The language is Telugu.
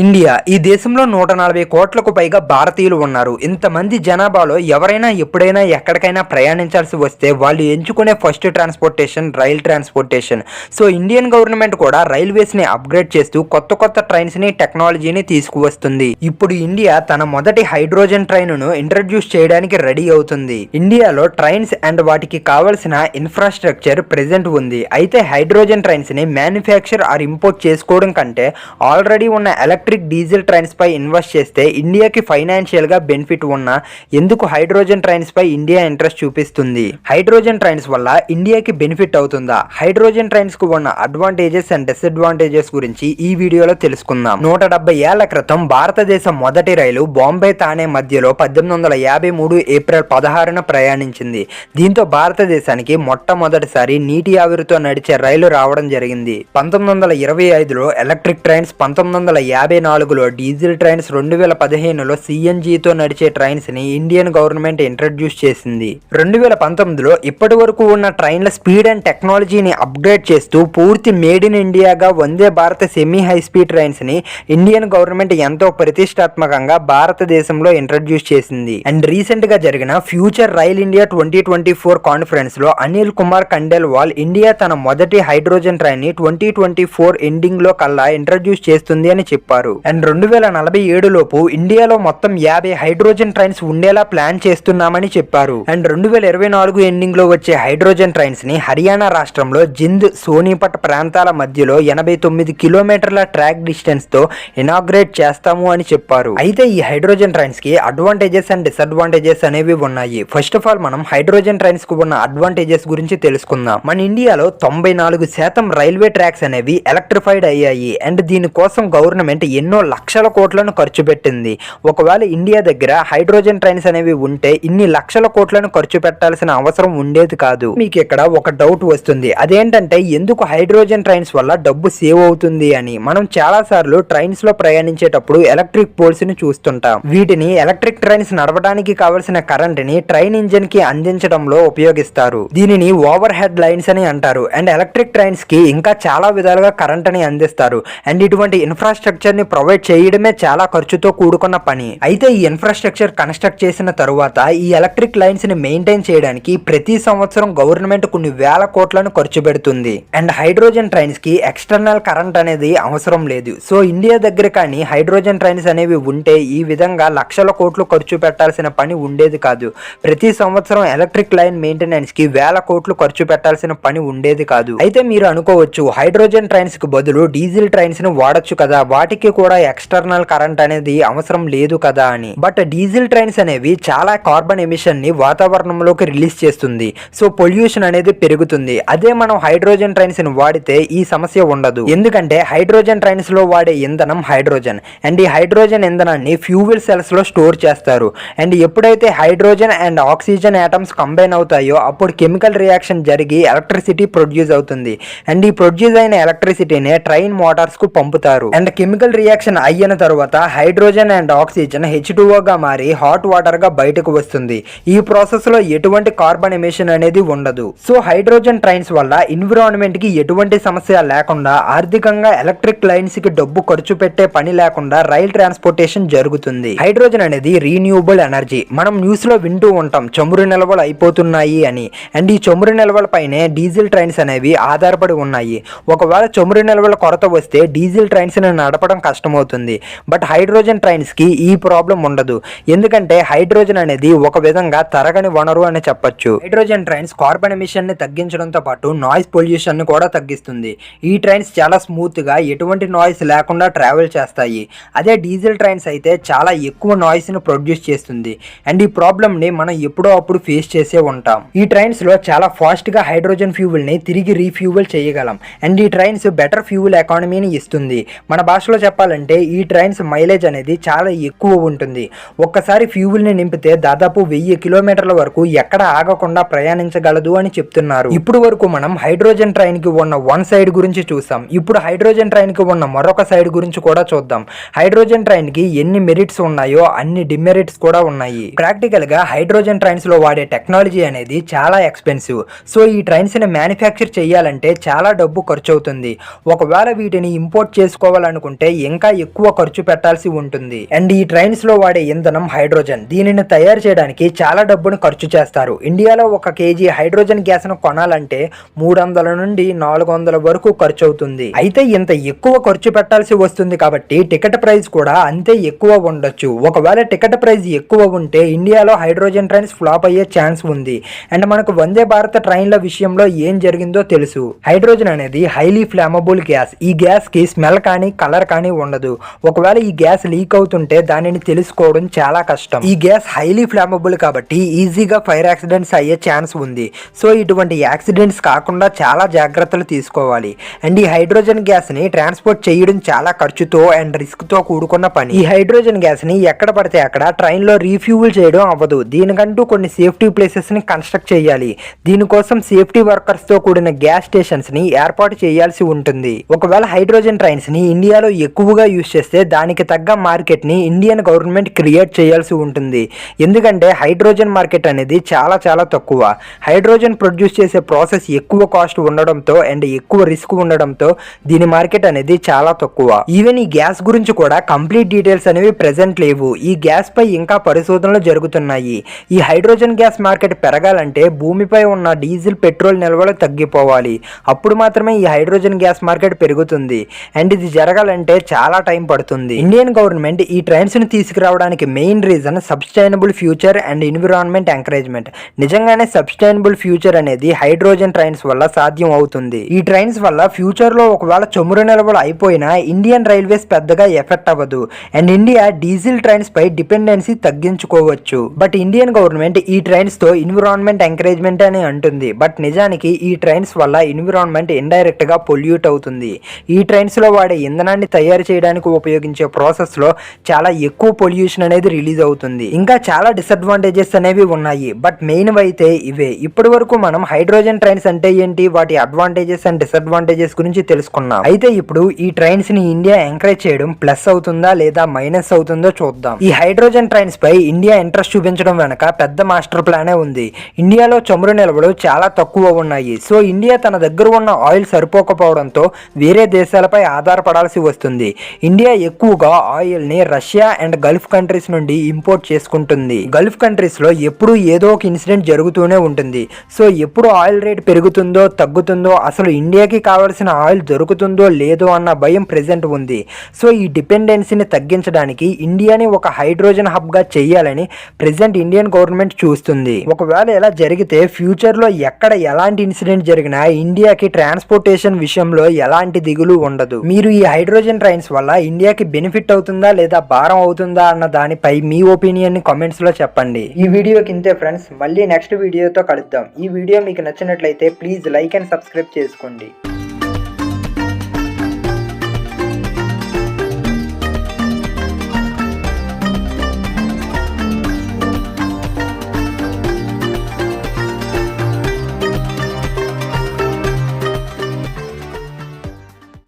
ఇండియా ఈ దేశంలో 140 కోట్లకు పైగా భారతీయులు ఉన్నారు. ఇంతమంది జనాభాలో ఎవరైనా ఎప్పుడైనా ఎక్కడికైనా ప్రయాణించాల్సి వస్తే వాళ్ళు ఎంచుకునే first transportation rail transportation. So Indian government కూడా రైల్వేస్ని అప్గ్రేడ్ చేస్తూ కొత్త ట్రైన్స్ని టెక్నాలజీని తీసుకువస్తుంది. ఇప్పుడు ఇండియా తన మొదటి హైడ్రోజన్ ట్రైన్ను ఇంట్రడ్యూస్ చేయడానికి రెడీ అవుతుంది. ఇండియాలో ట్రైన్స్ అండ్ వాటికి కావలసిన ఇన్ఫ్రాస్ట్రక్చర్ ప్రెజెంట్ ఉంది. అయితే హైడ్రోజన్ ట్రైన్స్ని మ్యానుఫ్యాక్చర్ ఆర్ ఇంపోర్ట్ చేసుకోవడం కంటే ఆల్రెడీ ఉన్న ఎలక్ట్రిక్ డీజిల్ ట్రైన్స్ పై ఇన్వెస్ట్ చేస్తే ఇండియాకి ఫైనాన్షియల్ గా బెనిఫిట్ ఉన్నా ఎందుకు హైడ్రోజన్ ట్రైన్స్ పై ఇండియా ఇంట్రెస్ట్ చూపిస్తుంది? హైడ్రోజన్ ట్రైన్స్ వల్ల ఇండియాకి బెనిఫిట్ అవుతుందా? హైడ్రోజన్ ట్రైన్స్ కు ఉన్న అడ్వాంటేజెస్ అండ్ డిసడ్వాంటేజెస్ గురించి ఈ వీడియోలో తెలుసుకుందాం. 170 ఏళ్ల క్రితం భారతదేశం మొదటి రైలు బాంబే తానే మధ్యలో 1853 ఏప్రిల్ 16న ప్రయాణించింది. దీంతో భారతదేశానికి మొట్టమొదటిసారి నీటి ఆవిరితో నడిచే రైలు రావడం జరిగింది. 1925లో ఎలక్ట్రిక్ ట్రైన్స్, 1954లో డీజిల్ ట్రైన్స్, 2015లో సిఎన్జితో నడిచే ట్రైన్స్ ని ఇండియన్ గవర్నమెంట్ ఇంట్రడ్యూస్ చేసింది. 2019లో ఇప్పటి వరకు ఉన్న ట్రైన్ల స్పీడ్ అండ్ టెక్నాలజీని అప్గ్రేడ్ చేస్తూ పూర్తి మేడ్ ఇన్ ఇండియాగా వందే భారత సెమీ హై స్పీడ్ ట్రైన్స్ ని ఇండియన్ గవర్నమెంట్ ఎంతో ప్రతిష్టాత్మకంగా భారతదేశంలో ఇంట్రడ్యూస్ చేసింది. అండ్ రీసెంట్ గా జరిగిన ఫ్యూచర్ రైల్ ఇండియా 2024 కాన్ఫరెన్స్ లో అనిల్ కుమార్ ఖండేల్వాల్ ఇండియా తన మొదటి హైడ్రోజన్ ట్రైన్ ని 2024 ఎండింగ్ లో కల్లా ఇంట్రడ్యూస్ చేస్తుంది అని చెప్పారు. అండ్ 2047 లోపు ఇండియాలో మొత్తం 50 హైడ్రోజన్ ట్రైన్స్ ఉండేలా ప్లాన్ చేస్తున్నామని చెప్పారు. అండ్ 2024 ఎండింగ్ లో వచ్చే హైడ్రోజన్ ట్రైన్స్ ని హర్యానా రాష్ట్రంలో జింద్, సోనీపట్ ప్రాంతాల మధ్యలో 89 కిలోమీటర్ల ట్రాక్ డిస్టెన్స్ తో ఇనాగ్రేట్ చేస్తాము అని చెప్పారు. అయితే ఈ హైడ్రోజన్ ట్రైన్స్ కి అడ్వాంటేజెస్ అండ్ డిసడ్వాంటేజెస్ అనేవి ఉన్నాయి. ఫస్ట్ ఆఫ్ ఆల్ మనం హైడ్రోజన్ ట్రైన్స్ కు ఉన్న అడ్వాంటేజెస్ గురించి తెలుసుకుందాం. మన ఇండియాలో 94% రైల్వే ట్రాక్స్ అనేవి ఎలక్ట్రిఫైడ్ అయ్యాయి. అండ్ దీనికోసం గవర్నమెంట్ ఎన్నో లక్షల కోట్లను ఖర్చు పెట్టింది. ఒకవేళ ఇండియా దగ్గర హైడ్రోజన్ ట్రైన్స్ అనేవి ఉంటే ఇన్ని లక్షల కోట్లను ఖర్చు పెట్టాల్సిన అవసరం ఉండేది కాదు. మీకు ఇక్కడ ఒక డౌట్ వస్తుంది, అదేంటంటే ఎందుకు హైడ్రోజన్ ట్రైన్స్ వల్ల డబ్బు సేవ్ అవుతుంది అని. మనం చాలా సార్లు ట్రైన్స్ లో ప్రయాణించేటప్పుడు ఎలక్ట్రిక్ పోల్స్ ని చూస్తుంటాం. వీటిని ఎలక్ట్రిక్ ట్రైన్స్ నడవడానికి కావలసిన కరెంట్ ని ట్రైన్ ఇంజిన్ కి అందించడంలో ఉపయోగిస్తారు. దీనిని ఓవర్ హెడ్ లైన్స్ అని అంటారు. అండ్ ఎలక్ట్రిక్ ట్రైన్స్ కి ఇంకా చాలా విధాలుగా కరెంట్ ని అందిస్తారు. అండ్ ఇటువంటి ఇన్ఫ్రాస్ట్రక్చర్ ని ప్రొవైడ్ చేయడమే చాలా ఖర్చుతో కూడుకున్న పని. అయితే ఈ ఇన్ఫ్రాస్ట్రక్చర్ కన్స్ట్రక్ట్ చేసిన తరువాత ఈ ఎలక్ట్రిక్ లైన్స్ ని మెయింటైన్ చేయడానికి ప్రతి సంవత్సరం గవర్నమెంట్ కొన్ని వేల కోట్లను ఖర్చు పెడుతుంది. అండ్ హైడ్రోజన్ ట్రైన్స్ కి ఎక్స్టర్నల్ కరెంట్ అనేది అవసరం లేదు. సో ఇండియా దగ్గర కానీ హైడ్రోజన్ ట్రైన్స్ అనేవి ఉంటే ఈ విధంగా లక్షల కోట్లు ఖర్చు పెట్టాల్సిన పని ఉండేది కాదు. ప్రతి సంవత్సరం ఎలక్ట్రిక్ లైన్ మెయింటెనెన్స్ కి వేల కోట్లు ఖర్చు పెట్టాల్సిన పని ఉండేది కాదు. అయితే మీరు అనుకోవచ్చు, హైడ్రోజన్ ట్రైన్స్ కి బదులు డీజిల్ ట్రైన్స్ ను వాడొచ్చు కదా, వాటికి కూడా ఎక్స్టర్నల్ కరెంట్ అనేది అవసరం లేదు కదా అని. బట్ డీజిల్ ట్రైన్స్ అనేవి చాలా కార్బన్ ఎమిషన్ ని వాతావరణంలోకి రిలీజ్ చేస్తుంది. సో పొల్యూషన్ అనేది పెరుగుతుంది. అదే మనం హైడ్రోజన్ ట్రైన్స్ ని వాడితే ఈ సమస్య ఉండదు. ఎందుకంటే హైడ్రోజన్ ట్రైన్స్ లో వాడే ఇంధనం హైడ్రోజన్. అండ్ ఈ హైడ్రోజన్ ఇంధనాన్ని ఫ్యూయల్ సెల్స్ లో స్టోర్ చేస్తారు. అండ్ ఎప్పుడైతే hydrogen and oxygen atoms combine అవుతాయో అప్పుడు కెమికల్ రియాక్షన్ జరిగి ఎలక్ట్రిసిటీ ప్రొడ్యూస్ అవుతుంది. అండ్ ఈ ప్రొడ్యూస్ అయిన ఎలక్ట్రిసిటీనే ట్రైన్ మోటార్స్ కు పంపుతారు. అండ్ కెమికల్ రియాక్షన్ అయిన తర్వాత హైడ్రోజన్ అండ్ ఆక్సిజన్ H2O గా మారి హాట్ వాటర్ గా బయటకు వస్తుంది. ఈ ప్రాసెస్ లో ఎటువంటి కార్బన్ ఎమిషన్ అనేది ఉండదు. సో హైడ్రోజన్ ట్రైన్స్ వల్ల ఎన్విరాన్మెంట్ కి ఎటువంటి సమస్య లేకుండా ఆర్థికంగా ఎలక్ట్రిక్ లైన్స్ కి డబ్బు ఖర్చు పెట్టే పని లేకుండా రైల్ ట్రాన్స్పోర్టేషన్ జరుగుతుంది. హైడ్రోజన్ అనేది రీన్యూవబుల్ ఎనర్జీ. మనం న్యూస్ లో వింటూ ఉంటాం చమురు నిల్వలు అయిపోతున్నాయి అని. అండ్ ఈ చమురు నిల్వల పైనే డీజిల్ ట్రైన్స్ అనేవి ఆధారపడి ఉన్నాయి. ఒకవేళ చమురు నిల్వల కొరత వస్తే డీజిల్ ట్రైన్స్ ని నడపడం కష్టమవుతుంది. బట్ హైడ్రోజన్ ట్రైన్స్ కి ఈ ప్రాబ్లం ఉండదు. ఎందుకంటే హైడ్రోజన్ అనేది ఒక విధంగా తరగని వనరు అని చెప్పొచ్చు. హైడ్రోజన్ ట్రైన్స్ కార్బన్ ఎమిషన్ ని తగ్గించడంతో పాటు నాయిస్ పొల్యూషన్ ని కూడా తగ్గిస్తుంది. ఈ ట్రైన్స్ చాలా స్మూత్ గా ఎటువంటి నాయిస్ లేకుండా ట్రావెల్ చేస్తాయి. అదే డీజిల్ ట్రైన్స్ అయితే చాలా ఎక్కువ నాయిస్ ని ప్రొడ్యూస్ చేస్తుంది. అండ్ ఈ ప్రాబ్లమ్ ని మనం ఎప్పుడో అప్పుడు ఫేస్ చేసే ఉంటాం. ఈ ట్రైన్స్ లో చాలా ఫాస్ట్ గా హైడ్రోజన్ ఫ్యూయల్ ని తిరిగి రీఫ్యూయల్ చేయగలం. అండ్ ఈ ట్రైన్స్ బెటర్ ఫ్యూయల్ ఎకానమీని ఇస్తుంది. మన భాషలో చెప్పాలంటే ఈ ట్రైన్స్ మైలేజ్ అనేది చాలా ఎక్కువ ఉంటుంది. ఒక్కసారి ఫ్యూయల్ ని నింపితే దాదాపు 1000 కిలోమీటర్ల వరకు ఎక్కడ ఆగకుండా ప్రయాణించగలదు అని చెప్తున్నారు. ఇప్పుడు వరకు మనం హైడ్రోజన్ ట్రైన్ కి ఉన్న వన్ సైడ్ గురించి చూసాం. ఇప్పుడు హైడ్రోజన్ ట్రైన్ కి ఉన్న మరొక సైడ్ గురించి కూడా చూద్దాం. హైడ్రోజన్ ట్రైన్ కి ఎన్ని మెరిట్స్ ఉన్నాయో అన్ని డిమెరిట్స్ కూడా ఉన్నాయి. ప్రాక్టికల్ గా హైడ్రోజన్ ట్రైన్స్ లో వాడే టెక్నాలజీ అనేది చాలా ఎక్స్పెన్సివ్. సో ఈ ట్రైన్స్ ని మ్యానుఫ్యాక్చర్ చేయాలంటే చాలా డబ్బు ఖర్చు అవుతుంది. ఒకవేళ వీటిని ఇంపోర్ట్ చేసుకోవాలనుకుంటే ఇంకా ఎక్కువ ఖర్చు పెట్టాల్సి ఉంటుంది. అండ్ ఈ ట్రైన్స్ లో వాడే ఇంధనం హైడ్రోజన్. దీనిని తయారు చేయడానికి చాలా డబ్బును ఖర్చు చేస్తారు. ఇండియాలో 1 kg హైడ్రోజన్ గ్యాస్ ను కొనాలంటే 300 నుండి 400 వరకు ఖర్చు అవుతుంది. అయితే ఇంత ఎక్కువ ఖర్చు పెట్టాల్సి వస్తుంది కాబట్టి టికెట్ ప్రైస్ కూడా అంతే ఎక్కువ ఉండొచ్చు. ఒకవేళ టికెట్ ప్రైస్ ఎక్కువ ఉంటే ఇండియాలో హైడ్రోజన్ ట్రైన్స్ ఫ్లాప్ అయ్యే ఛాన్స్ ఉంది. అండ్ మనకు వందే భారత్ ట్రైన్ల విషయంలో ఏం జరిగిందో తెలుసు. హైడ్రోజన్ అనేది హైలీ ఫ్లామబుల్ గ్యాస్. ఈ గ్యాస్ కి స్మెల్ కానీ కలర్ కానీ ఉండదు. ఒకవేళ ఈ గ్యాస్ లీక్ అవుతుంటే దానిని తెలుసుకోవడం చాలా కష్టం. ఈ గ్యాస్ హైలీ ఫ్లామబుల్ కాబట్టి ఈజీగా ఫైర్ యాక్సిడెంట్స్ అయ్యే ఛాన్స్ ఉంది. సో ఇటువంటి యాక్సిడెంట్స్ కాకుండా చాలా జాగ్రత్తలు తీసుకోవాలి. అండ్ ఈ హైడ్రోజన్ గ్యాస్ ని ట్రాన్స్పోర్ట్ చేయడం చాలా ఖర్చుతో అండ్ రిస్క్ తో కూడుకున్న పని. ఈ హైడ్రోజన్ గ్యాస్ ని ఎక్కడ పడితే అక్కడ ట్రైన్ లో రీఫ్యూల్ చేయడం అవ్వదు. దీనికంటూ కొన్ని సేఫ్టీ ప్లేసెస్ ని కన్స్ట్రక్ట్ చేయాలి. దీనికోసం సేఫ్టీ వర్కర్స్ తో కూడిన గ్యాస్ స్టేషన్స్ ని ఏర్పాటు చేయాల్సి ఉంటుంది. ఒకవేళ హైడ్రోజన్ ట్రైన్స్ ని ఇండియాలో ఎక్కువగా యూజ్ చేస్తే దానికి తగ్గ మార్కెట్ ని ఇండియన్ గవర్నమెంట్ క్రియేట్ చేయాల్సి ఉంటుంది. ఎందుకంటే హైడ్రోజన్ మార్కెట్ అనేది చాలా చాలా తక్కువ. హైడ్రోజన్ ప్రొడ్యూస్ చేసే ప్రాసెస్ ఎక్కువ కాస్ట్ ఉండడంతో అండ్ ఎక్కువ రిస్క్ ఉండడంతో దీని మార్కెట్ అనేది చాలా తక్కువ. ఈవెన్ ఈ గ్యాస్ గురించి కూడా కంప్లీట్ డీటెయిల్స్ అనేవి ప్రెజెంట్ లేవు. ఈ గ్యాస్ పై ఇంకా పరిశోధనలు జరుగుతున్నాయి. ఈ హైడ్రోజన్ గ్యాస్ మార్కెట్ పెరగాలంటే భూమిపై ఉన్న డీజిల్ పెట్రోల్ నిల్వలు తగ్గిపోవాలి. అప్పుడు మాత్రమే ఈ హైడ్రోజన్ గ్యాస్ మార్కెట్ పెరుగుతుంది. అండ్ ఇది జరగాలంటే చాలా టైం పడుతుంది. ఇండియన్ గవర్నమెంట్ ఈ ట్రైన్స్ ని తీసుకురావడానికి main reason sustainable future and environment encouragement. నిజంగానే సబ్స్టైనబుల్ ఫ్యూచర్ అనేది హైడ్రోజన్ ట్రైన్స్ వల్ల సాధ్యం అవుతుంది. ఈ ట్రైన్స్ వల్ల ఫ్యూచర్ లో ఒకవేళ చమురు నిల్వలు అయిపోయినా ఇండియన్ రైల్వేస్ పెద్దగా ఎఫెక్ట్ అవ్వదు. అండ్ ఇండియా డీజిల్ ట్రైన్స్ పై డిపెండెన్సీ తగ్గించుకోవచ్చు. బట్ ఇండియన్ గవర్నమెంట్ ఈ ట్రైన్స్ తో ఎన్విరాన్మెంట్ ఎంకరేజ్మెంట్ అని అంటుంది. బట్ నిజానికి ఈ ట్రైన్స్ వల్ల ఎన్విరాన్మెంట్ ఇండైరెక్ట్ గా పొల్యూట్ అవుతుంది. ఈ ట్రైన్స్ లో వాడే ఇంధనాన్ని తయారు చేయడానికి ఉపయోగించే ప్రాసెస్ లో చాలా ఎక్కువ పొల్యూషన్ అనేది రిలీజ్ అవుతుంది. ఇంకా చాలా డిసడ్వాంటేజెస్ అనేవి ఉన్నాయి. బట్ మెయిన్ అయితే ఇవే. ఇప్పటి వరకు మనం హైడ్రోజన్ ట్రైన్స్ అంటే ఏంటి, వాటి అడ్వాంటేజెస్ అండ్ డిసడ్వాంటేజెస్ గురించి తెలుసుకున్నాం. అయితే ఇప్పుడు ఈ ట్రైన్స్ ని ఇండియా ఎంకరేజ్ చేయడం ప్లస్ అవుతుందా లేదా మైనస్ అవుతుందో చూద్దాం. ఈ హైడ్రోజన్ ట్రైన్స్ పై ఇండియా ఇంట్రెస్ట్ చూపించడం వెనక పెద్ద మాస్టర్ ప్లానే ఉంది. ఇండియాలో చమురు నిల్వలు చాలా తక్కువ ఉన్నాయి. సో ఇండియా తన దగ్గర ఉన్న ఆయిల్ సరిపోకపోవడంతో వేరే దేశాలపై ఆధారపడాల్సి వస్తుంది. ఇండియా ఎక్కువగా ఆయిల్ ని రష్యా అండ్ గల్ఫ్ కంట్రీస్ నుండి ఇంపోర్ట్ చేసుకుంటుంది. గల్ఫ్ కంట్రీస్ లో ఎప్పుడు ఏదో ఒక ఇన్సిడెంట్ జరుగుతూనే ఉంటుంది. సో ఎప్పుడు ఆయిల్ రేట్ పెరుగుతుందో తగ్గుతుందో, అసలు ఇండియాకి కావాల్సిన ఆయిల్ దొరుకుతుందో లేదో అన్న భయం ప్రెసెంట్ ఉంది. సో ఈ డిపెండెన్సీని తగ్గించడానికి ఇండియాని ఒక హైడ్రోజన్ హబ్ గా చేయాలని ప్రెసెంట్ ఇండియన్ గవర్నమెంట్ చూస్తుంది. ఒకవేళ ఇలా జరిగితే ఫ్యూచర్ లో ఎక్కడ ఎలాంటి ఇన్సిడెంట్ జరిగినా ఇండియాకి ట్రాన్స్పోర్టేషన్ విషయంలో ఎలాంటి దిగులు ఉండదు. మీరు ఈ హైడ్రోజన్ ట్రైన్స్ వల్ల ఇండియాకి బెనిఫిట్ అవుతుందా లేదా భారం అవుతుందా అన్న దానిపై మీ ఒపీనియన్ ని కామెంట్స్ లో చెప్పండి. ఈ వీడియోకి ఇంతే ఫ్రెండ్స్. మళ్ళీ నెక్స్ట్ వీడియోతో కలుద్దాం. ఈ వీడియో మీకు నచ్చినట్లయితే ప్లీజ్ లైక్ అండ్ సబ్స్క్రైబ్ చేసుకోండి.